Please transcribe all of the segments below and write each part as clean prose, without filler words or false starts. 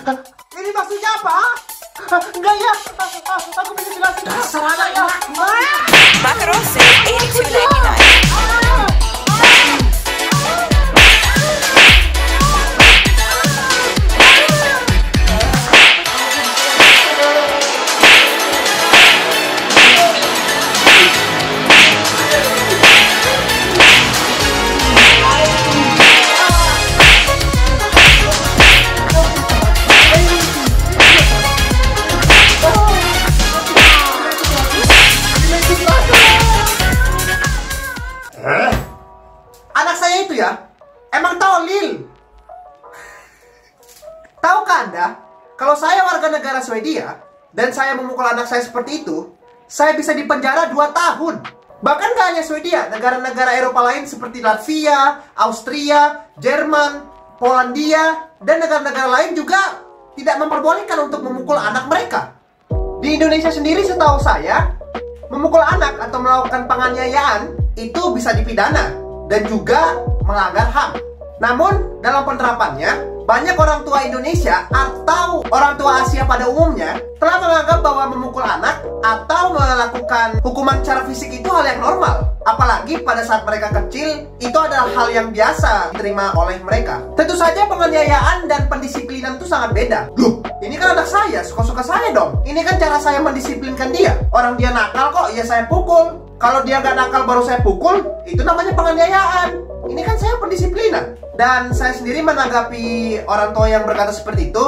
Ini maksudnya apa? Enggak ya, aku bisa jelasin. Dasar anak ya. Macarose 82.99. Anak saya itu ya, emang tolil. Tahukah Anda, kalau saya warga negara Swedia dan saya memukul anak saya seperti itu, saya bisa dipenjara 2 tahun. Bahkan gak hanya Swedia, negara-negara Eropa lain seperti Latvia, Austria, Jerman, Polandia, dan negara-negara lain juga tidak memperbolehkan untuk memukul anak mereka. Di Indonesia sendiri setahu saya, memukul anak atau melakukan penganiayaan itu bisa dipidana dan juga melanggar HAM. Namun dalam penerapannya, banyak orang tua Indonesia atau orang tua Asia pada umumnya telah menganggap bahwa memukul anak atau melakukan hukuman secara fisik itu hal yang normal. Apalagi pada saat mereka kecil, itu adalah hal yang biasa diterima oleh mereka. Tentu saja penganiayaan dan pendisiplinan itu sangat beda. Loh, ini kan anak saya, suka-suka saya dong. Ini kan cara saya mendisiplinkan dia. Orang dia nakal kok, ya saya pukul. Kalau dia gak nakal baru saya pukul, itu namanya penganiayaan. Ini kan saya pendisiplinan. Dan saya sendiri menanggapi orang tua yang berkata seperti itu,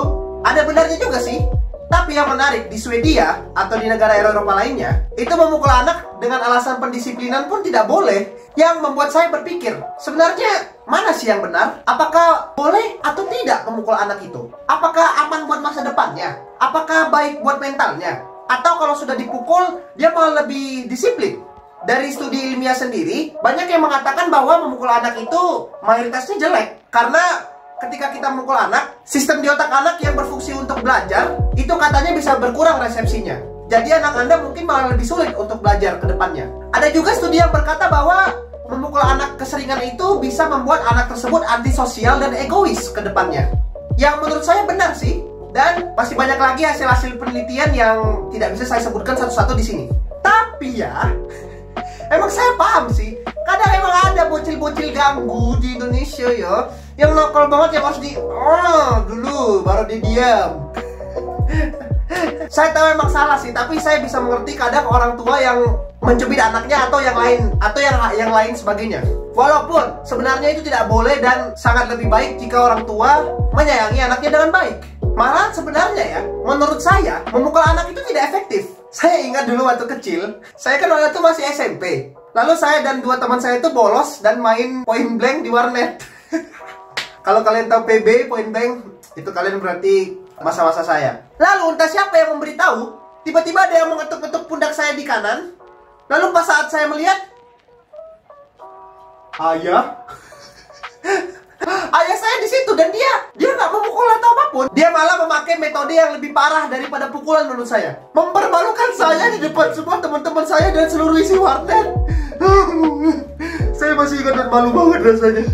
ada benarnya juga sih. Tapi yang menarik, di Swedia atau di negara Eropa lainnya, itu memukul anak dengan alasan pendisiplinan pun tidak boleh. Yang membuat saya berpikir, sebenarnya mana sih yang benar? Apakah boleh atau tidak memukul anak itu? Apakah aman buat masa depannya? Apakah baik buat mentalnya? Atau kalau sudah dipukul, dia malah lebih disiplin? Dari studi ilmiah sendiri, banyak yang mengatakan bahwa memukul anak itu mayoritasnya jelek. Karena ketika kita memukul anak, sistem di otak anak yang berfungsi untuk belajar, itu katanya bisa berkurang resepsinya. Jadi anak Anda mungkin malah lebih sulit untuk belajar ke depannya. Ada juga studi yang berkata bahwa memukul anak keseringan itu bisa membuat anak tersebut antisosial dan egois ke depannya. Yang menurut saya benar sih. Dan masih banyak lagi hasil-hasil penelitian yang tidak bisa saya sebutkan satu-satu di sini. Tapi ya, emang saya paham sih, kadang emang ada bocil-bocil ganggu di Indonesia ya, yang nakal banget yang harus dulu baru dia diam. Saya tahu emang salah sih, tapi saya bisa mengerti kadang orang tua yang mencubit anaknya atau yang lain sebagainya. Walaupun sebenarnya itu tidak boleh dan sangat lebih baik jika orang tua menyayangi anaknya dengan baik. Malah sebenarnya ya, menurut saya memukul anak itu tidak efektif. Saya ingat dulu waktu kecil, saya kan waktu itu masih SMP. Lalu saya dan 2 teman saya itu bolos dan main point blank di warnet. Kalau kalian tahu PB, point blank, itu kalian berarti masa-masa saya. Lalu entah siapa yang memberitahu, tiba-tiba ada yang mengetuk-ketuk pundak saya di kanan. Lalu pas saat saya melihat, ayah, ayah saya di situ dan dia nggak memukul atau apapun. Dia malah memakai metode yang lebih parah daripada pukulan menurut saya. Mempermalukan saya di depan semua teman-teman saya dan seluruh isi warnet. Saya masih ingat dan malu banget rasanya.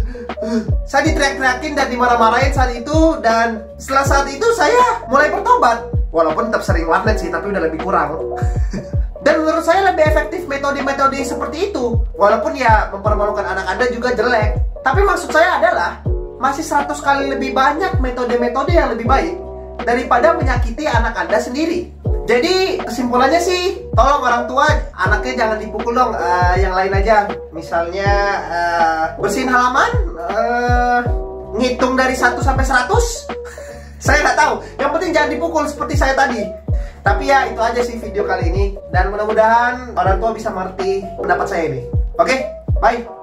Saya diteriak-teriakin dan dimarah-marahin saat itu. Dan setelah saat itu saya mulai bertobat. Walaupun tetap sering warnet sih, tapi udah lebih kurang. Dan menurut saya lebih efektif metode-metode seperti itu. Walaupun ya mempermalukan anak Anda juga jelek. Tapi maksud saya adalah masih 100 kali lebih banyak metode-metode yang lebih baik daripada menyakiti anak Anda sendiri. Jadi kesimpulannya sih, tolong orang tua, anaknya jangan dipukul dong. Yang lain aja, misalnya bersihin halaman, ngitung dari 1 sampai 100. Saya nggak tahu, yang penting jangan dipukul seperti saya tadi. Tapi ya itu aja sih video kali ini. Dan mudah-mudahan orang tua bisa mengerti pendapat saya ini. Oke, bye.